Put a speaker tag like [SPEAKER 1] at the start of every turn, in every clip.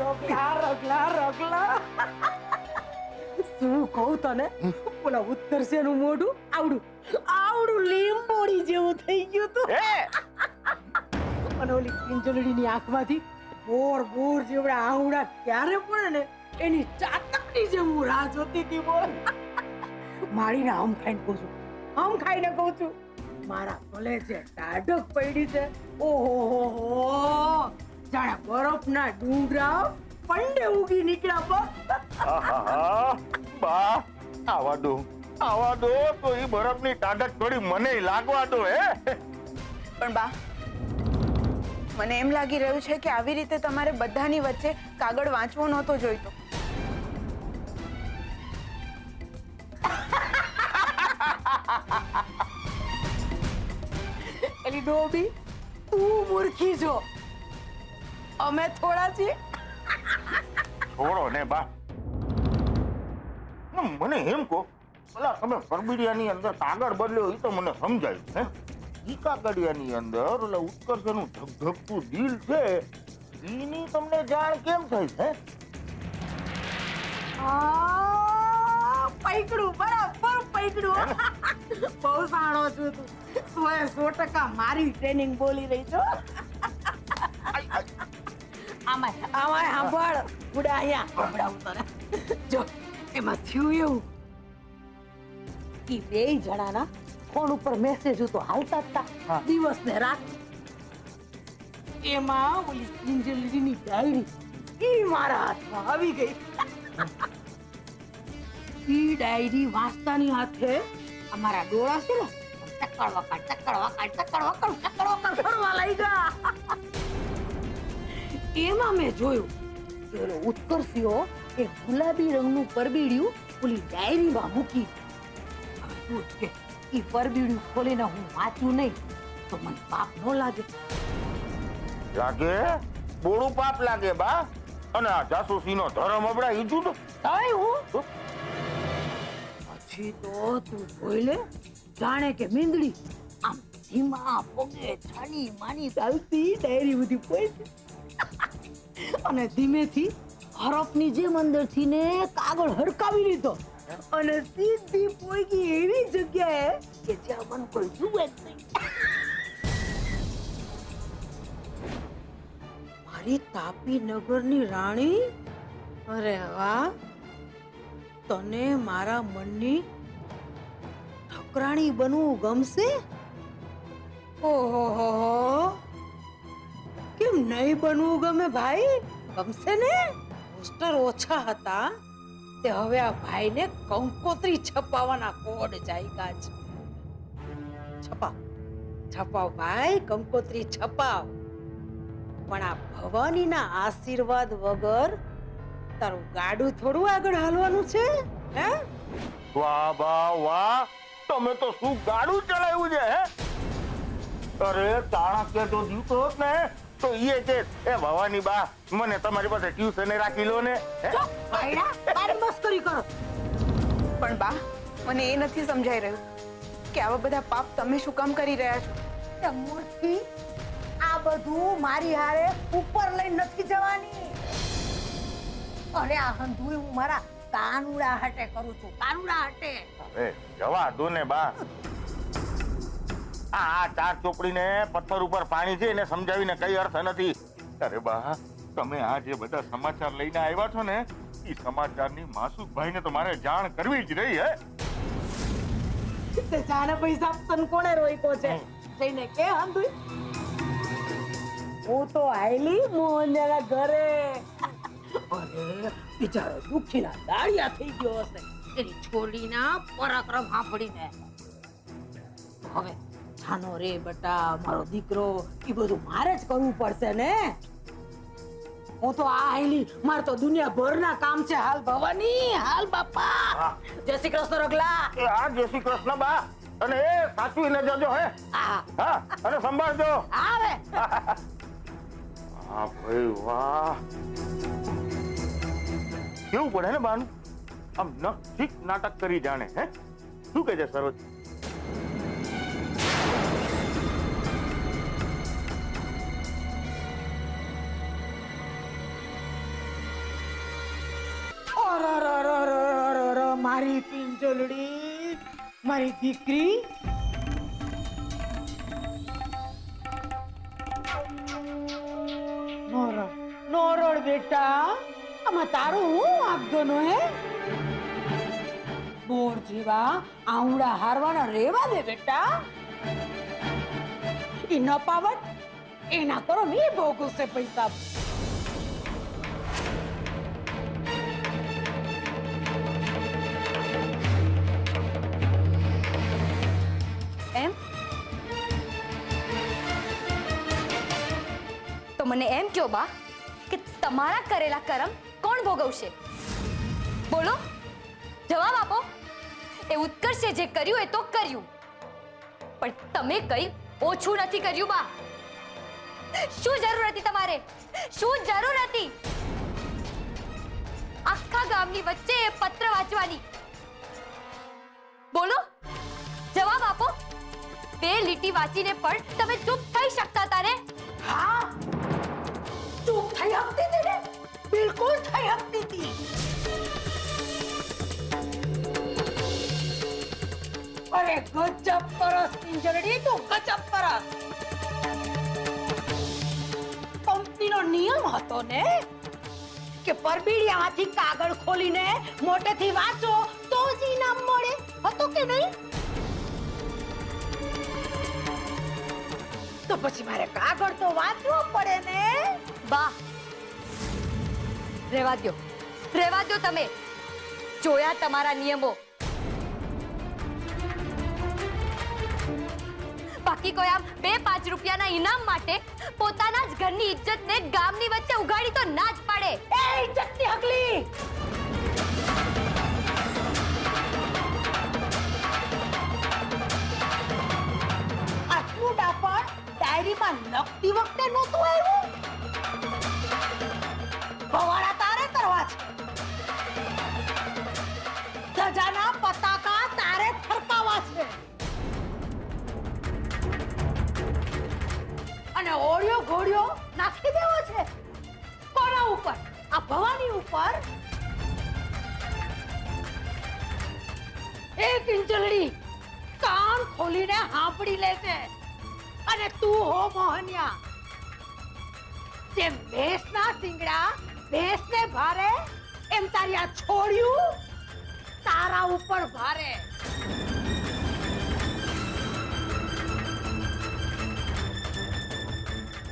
[SPEAKER 1] રગલા રગલા રગલા શું કહું તને ઓલા ઉત્તરસેનું મોઢું આવડું આવડું લીંબોડી જેવું થઈ ગયું તું અને ઓલી પિંજલડીની આંખમાંથી બોર બોર જેવડા આંગળા ક્યારે પડે ને એની ચાતકની જેવું રાહ જોતી હતી બોલ મારીને આમ ખાઈને કહું છું આમ ખાઈને કહું છું મારા ભલે છે ટાઢક પડી છે ઓહો હો હો જાણે બરફના ડુંગરા પંડે ઉગી નીકળ્યા બસ
[SPEAKER 2] બા આવા દો તો એ બરફની ટાઢક થોડી મને લાગવા દો હે
[SPEAKER 3] પણ બા મને એમ લાગી રહ્યું છે કે આવી રીતે તમારે બધાની વચ્ચે કાગળ વાંચવો નહોતો જોઈતો.
[SPEAKER 1] એલી ડોબી તું મૂર્ખી છો અમે થોડા છીએ
[SPEAKER 2] છોડો ને બા મને એમ કહો પેલા તમે પરબીડિયાની અંદર કાગળ બદલ્યો એ તો મને સમજાય હે ઈ કાગળિયાની અંદર ઓલા ઉત્કર્ષનું ધગધગતું દિલ છે એની તમને જાણ કેમ થઈ છે
[SPEAKER 1] પૈકડું બરાબર પૈકડું બહુ સાણો છું તું 100% મારી ટ્રેનિંગ બોલી રહી છો આમાં સાંભળ બુડા અહીંયા સંભળાવું તને જો એમાં થયું એવું ઈ બે જણાના ફોન ઉપર મેસેજ હતો હાલતા હતા દિવસ ને રાત એમાં ઓલી કિંજલજીની ડાયરી ઈ મારા હાથમાં આવી ગઈ ઈ ડાયરી વાંચતાની હાથે અમારા ડોળા છે ને ટક્કર વકડ ફરવા લાગ્યા એમાં મેં જોયું કે ઓલો ઉત્કર્ષિયો એ ગુલાબી રંગનું પરબીડિયું ઓલી ડાયરીમાં મૂકી કે ઈ પરબીડિયું ખોલીને હું વાંચ્યું નહીં તો મને પાપ ન લાગે
[SPEAKER 2] બોળું પાપ લાગે બા અને આ જાસૂસીનો ધર્મ અબડા ઈ જુદો
[SPEAKER 1] તાય હું પછી તો તું જોઈ લે જાણે કે મીંદડી આમ ધીમા પગે છાની માની ચાલતી ડાયરી બધી પોઈ અને ધીમેથી હરફની જેમ અંદરથી ને કાગળ હરકાવી લીધો અને સીધી પોઈગી એવી જગ્યાએ કે જ્યાં મન કોઈ જુએ જ નહીં મારી તાપી નગરની રાણી અરે વાહ તને મારા મનની ઠકરાણી બનવું ગમશે ઓહો હો કેમ નહીં બનવું ગમે ભાઈ ગમશે ને પોસ્ટર ઓછા હતા તે હવે આ ભાઈને કંકોત્રી છપાવવાના કોડ જાયગા છે છપાવ ભાઈ કંકોત્રી છપાવ પણ આ ભવાનીના આશીર્વાદ વગર તારું ગાડું થોડું આગળ હાલવાનું છે હે
[SPEAKER 2] વાહ બા વાહ તમે તો શું ગાડું ચલાવ્યું છે હે અરે ચાણક્ય તો જીવતો હોત ને તો ઈ કે એ ભવાની બા મને તમારી પાસે ટ્યુશને રાખી લો ને
[SPEAKER 1] તારી મસ્કરી કરો
[SPEAKER 3] પણ બા મને એ નથી સમજાઈ રહ્યું કે આવા બધા પાપ તમે શું કામ કરી રહ્યા છો.
[SPEAKER 1] તે મૂર્ખી આ બધું મારી હારે ઉપર લઈને નથી જવાની અરે આ હંધુય હું મારા કાનુડા હાટે કરું છું કાનુડા હાટે
[SPEAKER 2] હવે જવા દો ને બા આ ચાર ચોપડીને પથ્થર ઉપર પાણી છે એને સમજાવીને કઈ અર્થ નથી. અરે બા તમે આ જે બધા સમાચાર લઈને આવ્યા છો ને એ સમાચારની માસુકભાઈને તો મારે જાણ કરવી જ રહી હે
[SPEAKER 1] તે જાને પૈસા તન કોણે રોઈકો છે જઈને કે હંધુય હું તો આયલી મોહનના ઘરે અરે બિચારો દુખીના દાળિયા થઈ ગયો હશે એની છોડીના પરાક્રમ સાંભળીને હવે છાનો રે બટા મારો દીકરો એ બધું મારે જ કરવું પડશે ને હું તો આ આયલી મારે તો દુનિયાભરના કામ છે હાલ ભવાની હાલ બાપા જય શ્રી કૃષ્ણ રગલા
[SPEAKER 2] હા જય શ્રી કૃષ્ણ બા અને એ સાચવીને જજો હે હા અને સંભાળજો
[SPEAKER 1] આવે
[SPEAKER 2] હા ભાઈ વાહ કેવું પડે ને બાનું આમ નખથી નાટક કરી જાણે હે શું કહે છે સરોજ
[SPEAKER 1] મારી પિંજોલડી, મારી દીકરી. નોરડ બેટા, આમાં તારું હું વાગદોનો હે? બોર જેવા આવડા હારવાના રેવા દે બેટા. ઈ ન પાવટ એના કરો મી ભોગવશે પૈસા.
[SPEAKER 4] એમ તો મને એમ કહો બા કે તમારા કરેલા કરમ કોણ ભોગવશે? બોલો, જવાબ આપો. એ ઉત્કર્ષે જે કર્યું એ તો કર્યું, પણ તમે કઈ ઓછું નથી કર્યું બા. શું જરૂર હતી તમારે? શું જરૂર હતી આખા ગામની વચ્ચે એ પત્ર વાંચવાની? બોલો, જવાબ આપો. બે લીટી વાંચીને પણ તમે ચૂપ થઈ શકતા હતા ને?
[SPEAKER 1] હા, ચૂપ થઈ હકતી હતી ને, બિલકુલ થઈ હકતી હતી. અરે ગજબ પરસ પિંજરડી, તું ગજબ પરસ. કંપનીનો નિયમ હતો ને કે પરબીડિયામાંથી કાગળ ખોલીને મોટેથી વાંચો તો જ ઇનામ મળે, હતો કે નહીં? તો પછી મારે કાગળ તો વાંચવો પડે ને.
[SPEAKER 4] બા, રહેવા દો તમે. જોયા તમારા નિયમો. બાકી કોઈ આમ 2-5 રૂપિયાના ઇનામ માટે પોતાના જ ઘરની ઇજ્જતને ગામની વચ્ચે ઉગાડી તો ના જ પાડે.
[SPEAKER 1] એ ઇજ્જતની હકલી, આટલું ડાપણ ડાયરીમાં લખતી વખતે નહોતું આવ્યું. ભવાડા તારે કરવા છે, ધજાના પતાકા તારે ફરકાવા છે, અને ઓળિયો ઘોડિયો નાખી દેવો છે. કોના ઉપર? આ ભવાની ઉપર. એ પિંચલડી, કાન ખોલીને સાંભળી લેશે. અને તું હો મોહનિયા, જેમ ભેંસના શિંગડા ભેંસને ભારે, એમ તારી આ છોડ્યું તારા ઉપર ભારે.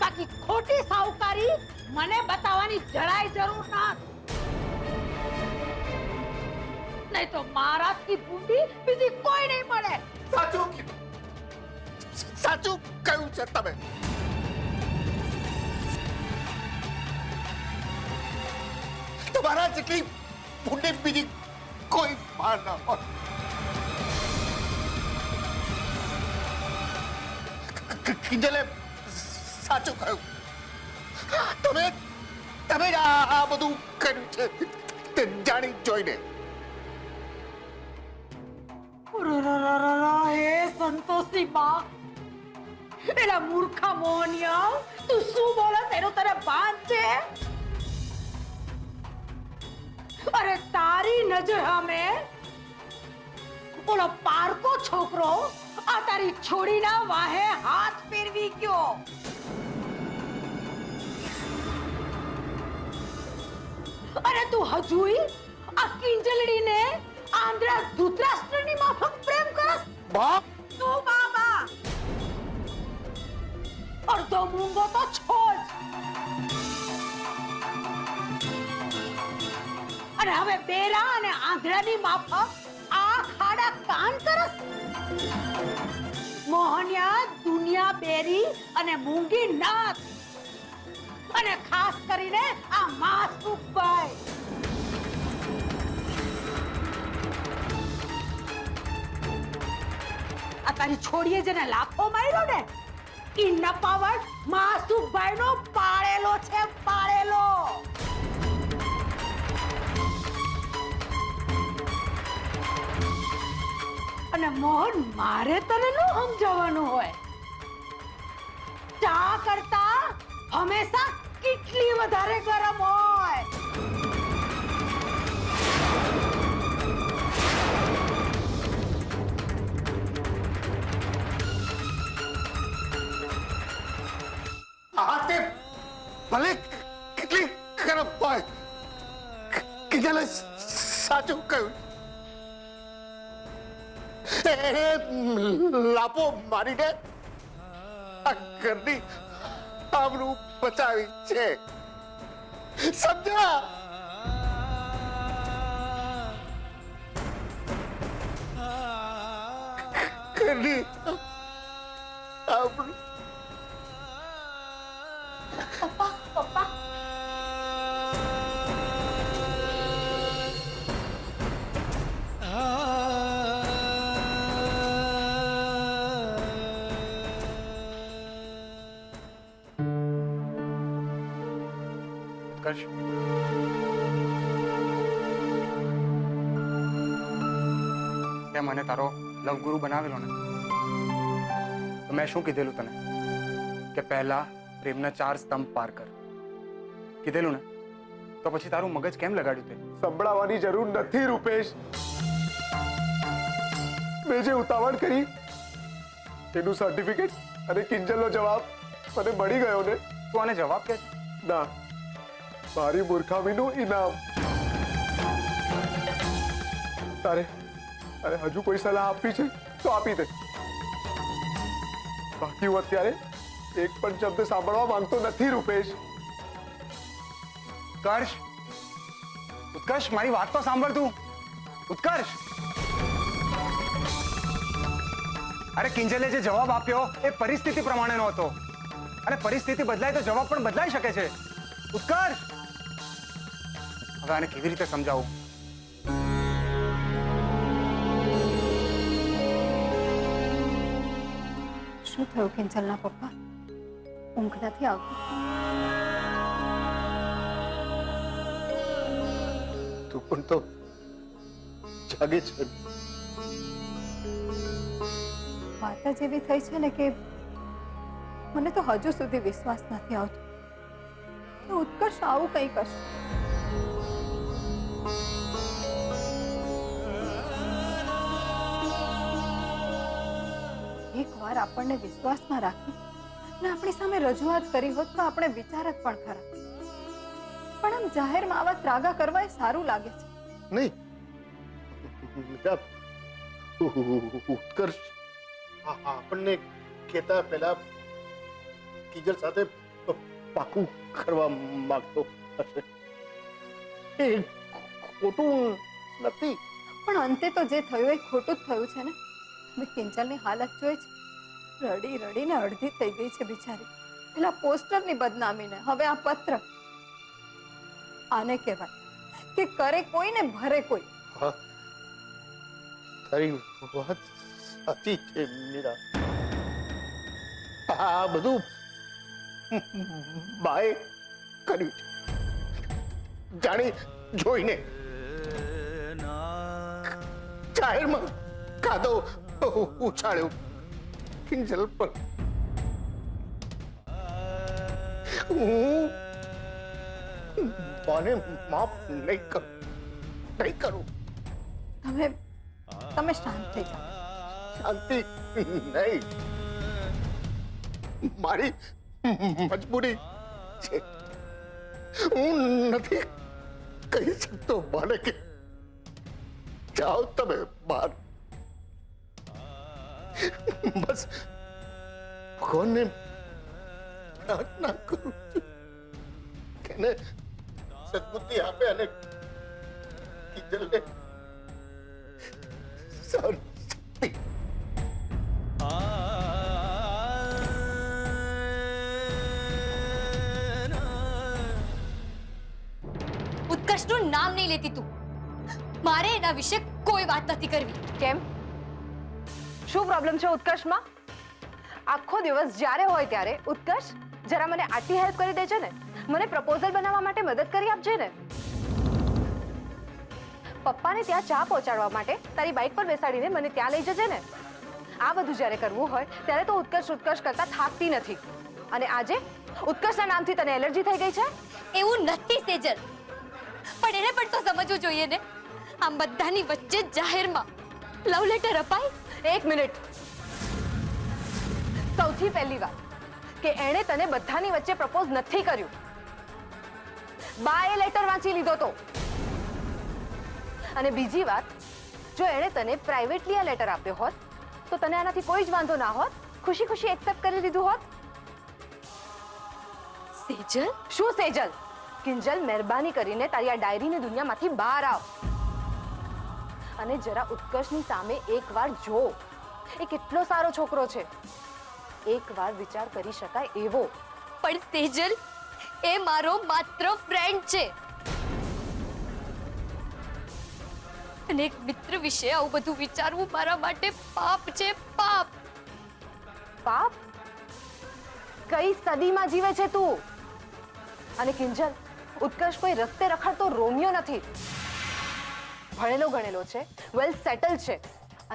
[SPEAKER 1] બાકી ખોટી સાવકારી મને બતાવવાની જરાય જરૂર નથી. નહીં તો મારાથી બુંદી બીજી કોઈ નહીં મળે.
[SPEAKER 2] સાચું કહ્યું છે તમે. તમારા જેટલી ભૂંડી બીજી કોઈ માર ના હોય. કિંજલે સાચું કહ્યું. તમે આ બધું કર્યું છે તે જાણી જોઈને.
[SPEAKER 1] હે સંતોષી બા, એલા મૂર્ખા મોહનિયા, તું શું બોલસ એનો તને ભાન છે? અરે તારી નજર સામે ઓલો પારકો છોકરો આ તારી છોડીના વાહે હાથ ફેરવી ગયો. અરે તું હજુય આ કિંજલડીને આંધ્રા ધૃતરાષ્ટ્રની માફક પ્રેમ કરસ?
[SPEAKER 2] બાપ,
[SPEAKER 1] તું બાબા અડધો મૂંગો તો છોડ. અને હવે બેરા અને આંધળાની માફક આ ખાડા કાન કરસ? મોહનિયા, દુનિયા બેરી અને મૂંગી નાથ, અને ખાસ કરીને આ માસુકભાઈ. આ તારી છોડીએ જેને લાફો માર્યો ને, ઈ નપાવટ માસુકભાઈનો પાળેલો છે, પાળેલો. અને મોહન, મારે તને ન સમજાવવાનું હોય. ચા કરતા હંમેશા કેટલી વધારે ગરમ હોય.
[SPEAKER 5] ભલે કેટલી ખરાબ હોય, કિંજલે સાચું કહ્યું. એને લાપો મારીને આ ઘરની આબરૂ બચાવી છે. સમજ્યા? ઘરની આબરૂ.
[SPEAKER 4] પપ્પા પપ્પા
[SPEAKER 6] ઉત્કર્ષ, તે મને તારો લવ ગુરુ બનાવેલો ને, તો મેં શું કીધેલું તને કે પહેલા પ્રેમના 4 સ્તંભ પાર કર. કીધેલું ને, તો પછી તારું મગજ કેમ લગાડ્યું તે?
[SPEAKER 5] સંભળાવવાની જરૂર નથી રૂપેશ. મેં જે ઉતાવળ કરી એનું સર્ટિફિકેટ અને કિંજલનો જવાબ મને મળી ગયો ને.
[SPEAKER 6] તું આને જવાબ કે છે?
[SPEAKER 5] ના, મારી મૂર્ખામીનું ઇનામ. તારે હજુ કોઈ સલાહ આપવી છે તો આપી દે. બાકી હું અત્યારે એક પણ શબ્દ સાંભળવા માંગતો નથી રૂપેશ.
[SPEAKER 6] ઉત્કર્ષ, ઉત્કર્ષ, મારી વાત તો સાંભળ તું. ઉત્કર્ષ, અરે કિંજલે જે જવાબ આપ્યો એ પરિસ્થિતિ પ્રમાણેનો હતો, અને પરિસ્થિતિ બદલાય તો જવાબ પણ બદલાઈ શકે છે. ઉત્કર્ષ, હવે આને કેવી રીતે સમજાવું?
[SPEAKER 3] શું થયું કિંજલના પપ્પા? ઊંઘ નથી આવતી?
[SPEAKER 5] તું પણ તો જાગે છે.
[SPEAKER 3] વાત જ એવી થઈ છે ને કે મને તો હજુ સુધી વિશ્વાસ નથી આવતો કે ઉત્કર્ષ આવું કંઈ કરશે. એકવાર આપણને વિશ્વાસમાં રાખી ને આપણી સામે રજૂઆત કરી હોત તો આપણે વિચારત પણ ખરા. પણ આમ જાહેરમાં આવા ત્રાગા કરવા એ સારું લાગે છે.
[SPEAKER 5] નહીં, ઉત્કર્ષ આપણને કહેતા પહેલા કિંજલ સાથે પાકું કરવા માંગતો હશે. એ ખોટું નથી.
[SPEAKER 3] પણ અંતે તો જે થયું એ ખોટું જ થયું છે ને. મેં કિંજલની હાલત જોઈ છે. રડી રડીને અડધી થઈ ગઈ છે બિચારી. પેલા પોસ્ટરની બદનામીને હવે આ પત્ર. આને કહેવાય કે કરે કોઈ ને ભરે કોઈ.
[SPEAKER 5] હા, તારી વાત સાચી છે મીરા. આ બધું બાએ કર્યું છે, જાણી જોઈને. જાહેરમાં કાદો ઉછાળ્યો કિંજલ પર. હું બાને માફ નહીં કરું.
[SPEAKER 3] તમે શાંત થઈ જાઓ.
[SPEAKER 5] શાંતિ નહીં, મારી મજબૂરી છે. હું નથી કહી શકતો બાને કે જાઓ તમે બહાર. બસ ભગવાનને પ્રાર્થના કરું છું કે એને સદબુદ્ધિ આપે અને કિંજલને સહનશક્તિ.
[SPEAKER 4] ઉત્કર્ષનું નામ નહીં લેતી તું. મારે એના વિશે કોઈ વાત નથી કરવી.
[SPEAKER 7] કેમ? શું પ્રોબ્લેમ છે ઉત્કર્ષમાં? આખો દિવસ જ્યારે હોય ત્યારે ઉત્કર્ષ જરા મને આટલી હેલ્પ કરી દેજે ને. મને પ્રપોઝલ બનાવવા માટે મદદ કરી આપજે ને. પપ્પાને ત્યાં ચા પહોંચાડવા માટે તારી બાઇક પર બેસાડીને મને ત્યાં લઈ જજે ને. આ બધું જ્યારે કરવું હોય ત્યારે તો ઉત્કર્ષ કરતા થાકતી નથી. અને આજે ઉત્કર્ષના નામથી તને એલર્જી થઈ ગઈ છે?
[SPEAKER 4] એવું નથી સેજલ, પણ એને પણ તો સમજવું જોઈએ ને. આમ બધાની વચ્ચે જાહેરમાં લવ લેટર અપાય?
[SPEAKER 7] એક મિનિટ. સૌથી પહેલી વાત કે એણે તને બધાની વચ્ચે પ્રપોઝ નથી કર્યું. બાએ લેટર વાંચી લીધો તો. અને બીજી વાત, જો એણે તને પ્રાઇવેટલી આ લેટર આપ્યો હોત તો તને આનાથી કોઈ જ વાંધો ના હોત, ખુશી ખુશી એક્સેપ્ટ કરી લીધું હોત.
[SPEAKER 4] સેજલ,
[SPEAKER 7] શું સેજલ? કિંજલ, મહેરબાની કરીને તારી આ ડાયરીની દુનિયામાંથી બહાર આવ અને જરા ઉત્કર્ષની સામે એકવાર જો. એ કેટલો સારો છોકરો છે, એકવાર વિચાર કરી શકાય એવો.
[SPEAKER 4] પણ સેજલ, એ મારો માત્ર ફ્રેન્ડ છે. અને એક મિત્ર વિશે આવું બધું વિચારવું મારા માટે પાપ છે, પાપ.
[SPEAKER 7] પાપ? કઈ સદીમાં જીવે છે તું? અને કિંજલ, ઉત્કર્ષ કોઈ રસ્તે રખડતો રોમિયો નથી. ભણેલો ગણેલો છે, વેલ સેટલ છે,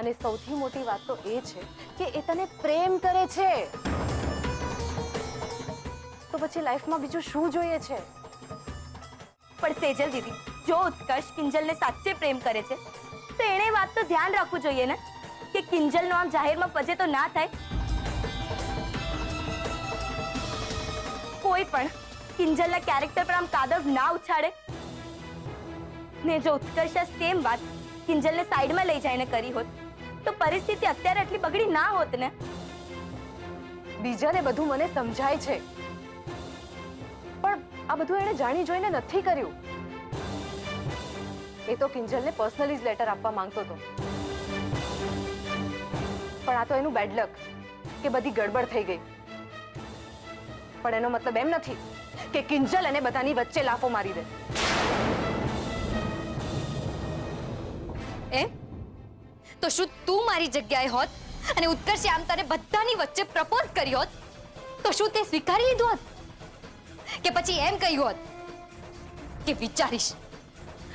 [SPEAKER 7] અને સૌથી મોટી વાત તો એ છે કે એ તને પ્રેમ કરે છે. તો પછી લાઈફમાં બીજું શું જોઈએ છે?
[SPEAKER 8] પણ સેજલ દીદી, જો ઉત્કર્ષ કિંજલને સાચે પ્રેમ કરે છે તો એણે વાત તો ધ્યાન રાખવું જોઈએ ને કે કિંજલનો આમ જાહેરમાં પજે તો ના થાય. કોઈ પણ કિંજલના કેરેક્ટર પર આમ કાદવ ના ઉછાળે. ને જો ઉત્કર્ષે સેમ વાત કિંજલને સાઈડમાં લઈ જઈને કરી હોત તો પરિસ્થિતિ અત્યારે આટલી બગડી ના હોત ને.
[SPEAKER 7] બીજાને બધું મને સમજાય છે, પણ આ બધું એણે જાણી જોઈને નથી કર્યું. એ તો કિંજલને પર્સનલી જ લેટર આપવા માંગતો હતો, પણ આ તો એનું બેડ લક કે બધી ગડબડ થઈ ગઈ. પણ એનો મતલબ એમ નથી કે કિંજલ એને બધાની વચ્ચે લાફો મારી દે.
[SPEAKER 4] એમ તો શું તું મારી જગ્યાએ હોત અને ઉત્કર્ષે આમ તને બધાની વચ્ચે પ્રપોઝ કરી હોત તો શું તે સ્વીકારી લીધું હોત? કે પછી એમ કહ્યું હોત કે વિચારીશ,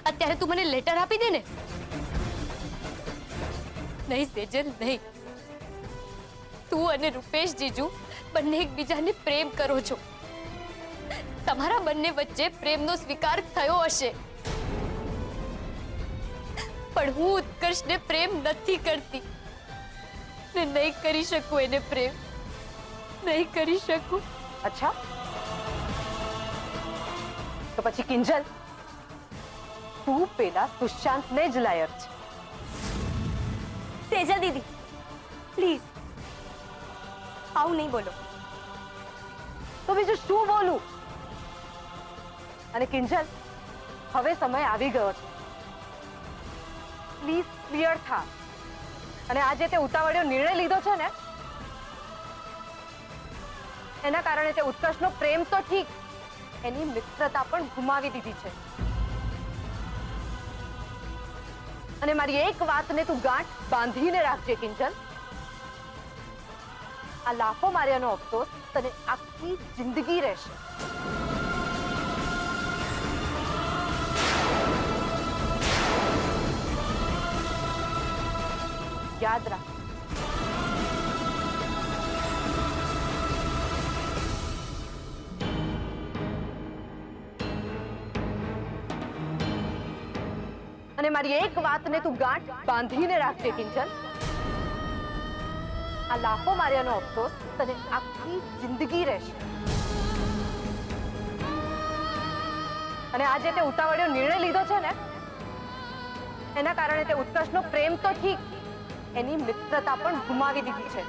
[SPEAKER 4] અત્યારે તું મને લેટર આપી દે ને? નહીં સેજલ, નહીં. તું અને રૂપેશ જીજુ બંને એકબીજાને પ્રેમ કરો છો. તમારા બંને વચ્ચે પ્રેમનો સ્વીકાર થયો હશે, પણ હું ઉત્કર્ષને પ્રેમ નથી કરતી ને નહીં કરી શકું એને પ્રેમ. નહીં કરી શકું.
[SPEAKER 7] અચ્છા, તો પછી કિંજલ, તું પેલા સુશાંતને જ લાયક છે.
[SPEAKER 8] સેજલ દીદી, પ્લીઝ આવું નહીં બોલો.
[SPEAKER 7] તો બીજું શું બોલું? અને કિંજલ, હવે સમય આવી ગયો છે. પ્લીઝ ક્લિયર થા. અને આજે તે ઉતાવળિયો નિર્ણય લીધો છે ને, એના કારણે તે ઉત્કર્ષનો પ્રેમ તો ઠીક, એની મિત્રતા પણ ગુમાવી દીધી છે. અને મારી એક વાતને તું ગાંઠ બાંધીને રાખજે કિંજલ. આ લાફો માર્યાનો અફસોસ તને આખી જિંદગી રહેશે. યાદ રાખ. અને મારી એક વાતને તું ગાંઠ બાંધીને રાખજે કિંજલ. આ લાફો માર્યાનો અફસોસ તને આખી જિંદગી રહેશે. અને આજે તે ઉતાવળિયો નિર્ણય લીધો છે ને, એના કારણે તે ઉત્કર્ષનો પ્રેમ તો ઠીક, એની મિત્રતા પણ ગુમાવી દીધી છે.